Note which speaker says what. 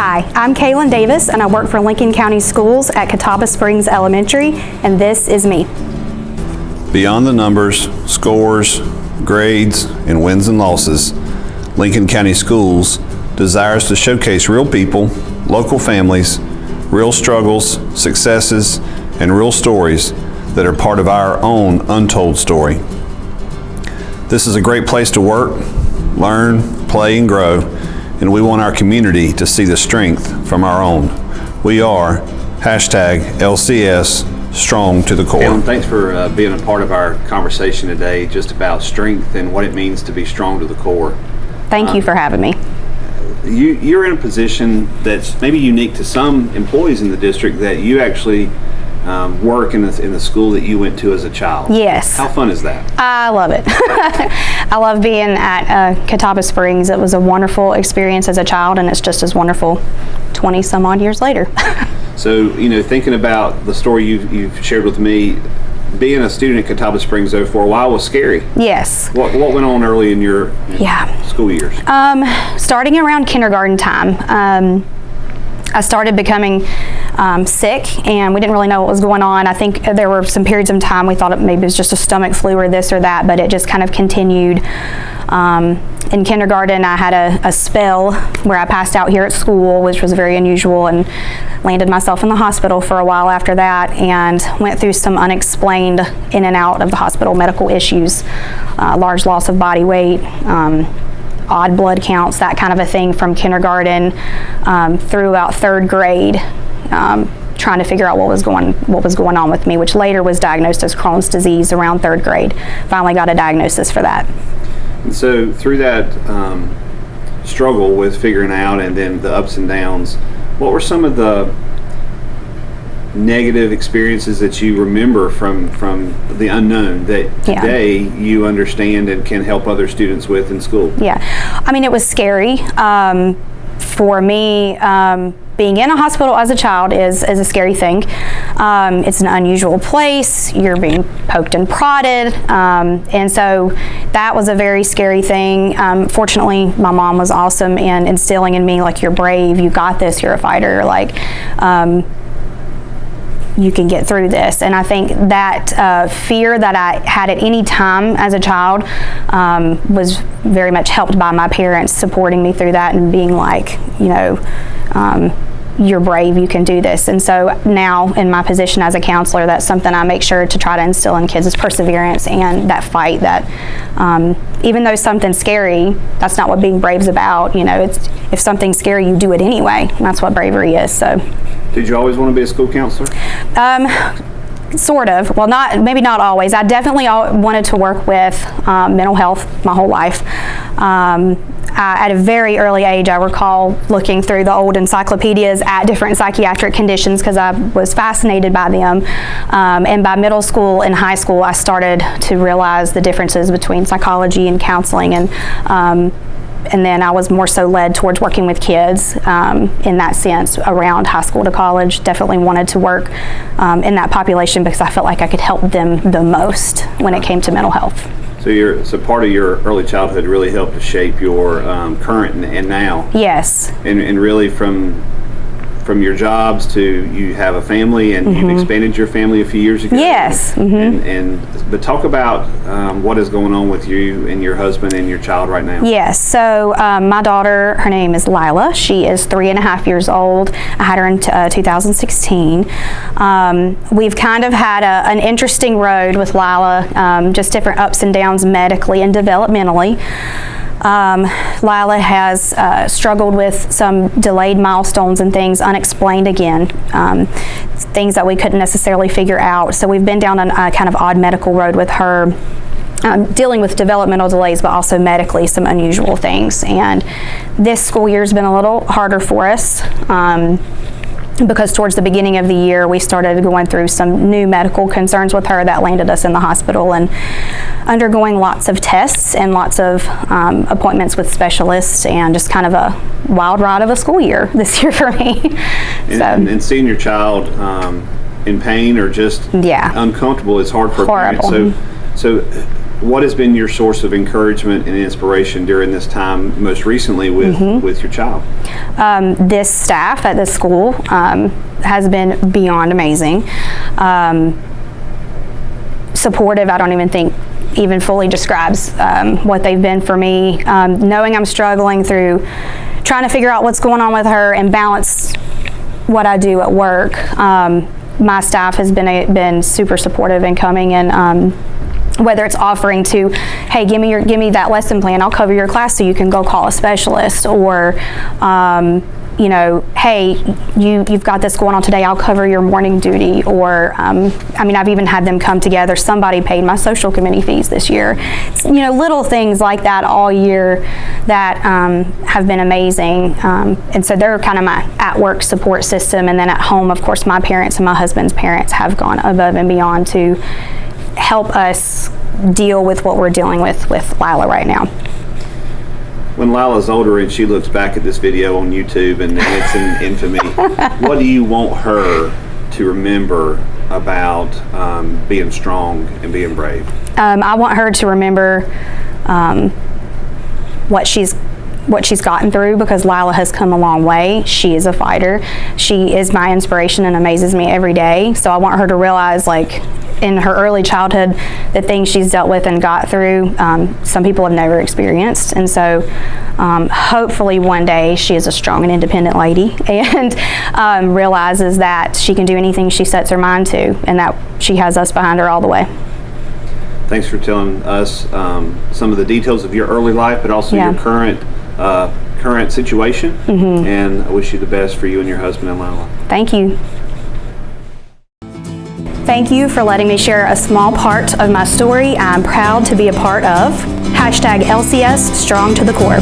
Speaker 1: Hi, I'm Kaylyn Davis, and I work for Lincoln County Schools at Catawba Springs Elementary, and this is me.
Speaker 2: Beyond the numbers, scores, grades, and wins and losses, Lincoln County Schools desires to showcase real people, local families, real struggles, successes, and real stories that are part of our own untold story. This is a great place to work, learn, play, and grow, and we want our community to see the strength from our own. We are #LCS Strong to the Core.
Speaker 3: Kaylyn, thanks for being a part of our conversation today just about strength and what it means to be strong to the core.
Speaker 1: Thank you for having me.
Speaker 3: You're in a position that's maybe unique to some employees in the district, that you actually work in the school that you went to as a child.
Speaker 1: Yes.
Speaker 3: How fun is that?
Speaker 1: I love it. I love being at Catawba Springs. It was a wonderful experience as a child, and it's just as wonderful 20 some odd years later.
Speaker 3: So, thinking about the story you've shared with me, being a student at Catawba Springs though for a while was scary.
Speaker 1: Yes.
Speaker 3: What went on early in your school years?
Speaker 1: Starting around kindergarten time, I started becoming sick, and we didn't really know what was going on. I think there were some periods of time we thought maybe it was just a stomach flu or this or that, but it just kind of continued. In kindergarten, I had a spell where I passed out here at school, which was very unusual, and landed myself in the hospital for a while after that, and went through some unexplained in and out of the hospital medical issues, large loss of body weight, odd blood counts, that kind of a thing from kindergarten through about third grade, trying to figure out what was going on with me, which later was diagnosed as Crohn's disease around third grade. Finally got a diagnosis for that.
Speaker 3: And so through that struggle with figuring out and then the ups and downs, what were some of the negative experiences that you remember from the unknown that today you understand and can help other students with in school?
Speaker 1: Yeah, I mean, it was scary. For me, being in a hospital as a child is a scary thing. It's an unusual place. You're being poked and prodded, and so that was a very scary thing. Fortunately, my mom was awesome in instilling in me, like, you're brave, you got this, you're a fighter, like, you can get through this. And I think that fear that I had at any time as a child was very much helped by my parents supporting me through that and being like, you're brave, you can do this. And so now in my position as a counselor, that's something I make sure to try to instill in kids, is perseverance and that fight, that even though something's scary, that's not what being brave is about. It's, if something's scary, you do it anyway. And that's what bravery is. So.
Speaker 3: Did you always want to be a school counselor?
Speaker 1: Sort of. Well, maybe not always. I definitely wanted to work with mental health my whole life. At a very early age, I recall looking through the old encyclopedias at different psychiatric conditions because I was fascinated by them. And by middle school and high school, I started to realize the differences between psychology and counseling, and then I was more so led towards working with kids in that sense around high school to college. Definitely wanted to work in that population because I felt like I could help them the most when it came to mental health.
Speaker 3: So part of your early childhood really helped to shape your current and now.
Speaker 1: Yes.
Speaker 3: And really from your jobs to you have a family, and you've expanded your family a few years ago.
Speaker 1: Yes.
Speaker 3: But talk about what is going on with you and your husband and your child right now.
Speaker 1: Yes. So my daughter, her name is Lila. She is 3.5 years old. I had her in 2016. We've kind of had an interesting road with Lila, just different ups and downs medically and developmentally. Lila has struggled with some delayed milestones and things unexplained again, things that we couldn't necessarily figure out. So we've been down a kind of odd medical road with her, dealing with developmental delays, but also medically some unusual things. And this school year has been a little harder for us. Because towards the beginning of the year, we started going through some new medical concerns with her that landed us in the hospital and undergoing lots of tests and lots of appointments with specialists, and just kind of a wild ride of a school year this year for me.
Speaker 3: And seeing your child in pain or just uncomfortable is hard for a parent. So what has been your source of encouragement and inspiration during this time, most recently with your child?
Speaker 1: This staff at this school has been beyond amazing. Supportive, I don't even think even fully describes what they've been for me. Knowing I'm struggling through trying to figure out what's going on with her and balance what I do at work. My staff has been super supportive in coming and whether it's offering to, hey, give me that lesson plan, I'll cover your class so you can go call a specialist, or you know, hey, you've got this going on today, I'll cover your morning duty, or I mean, I've even had them come together. Somebody paid my social committee fees this year. You know, little things like that all year that have been amazing. And so they're kind of my at-work support system. And then at home, of course, my parents and my husband's parents have gone above and beyond to help us deal with what we're dealing with Lila right now.
Speaker 3: When Lila's older and she looks back at this video on YouTube and it's in infamy, what do you want her to remember about being strong and being brave?
Speaker 1: I want her to remember what she's gotten through, because Lila has come a long way. She is a fighter. She is my inspiration and amazes me every day. So I want her to realize, like, in her early childhood, the things she's dealt with and got through, some people have never experienced. And so hopefully one day she is a strong and independent lady and realizes that she can do anything she sets her mind to, and that she has us behind her all the way.
Speaker 3: Thanks for telling us some of the details of your early life, but also your current situation. And I wish you the best for you and your husband and Lila.
Speaker 1: Thank you. Thank you for letting me share a small part of my story I'm proud to be a part of. #LCS Strong to the Core.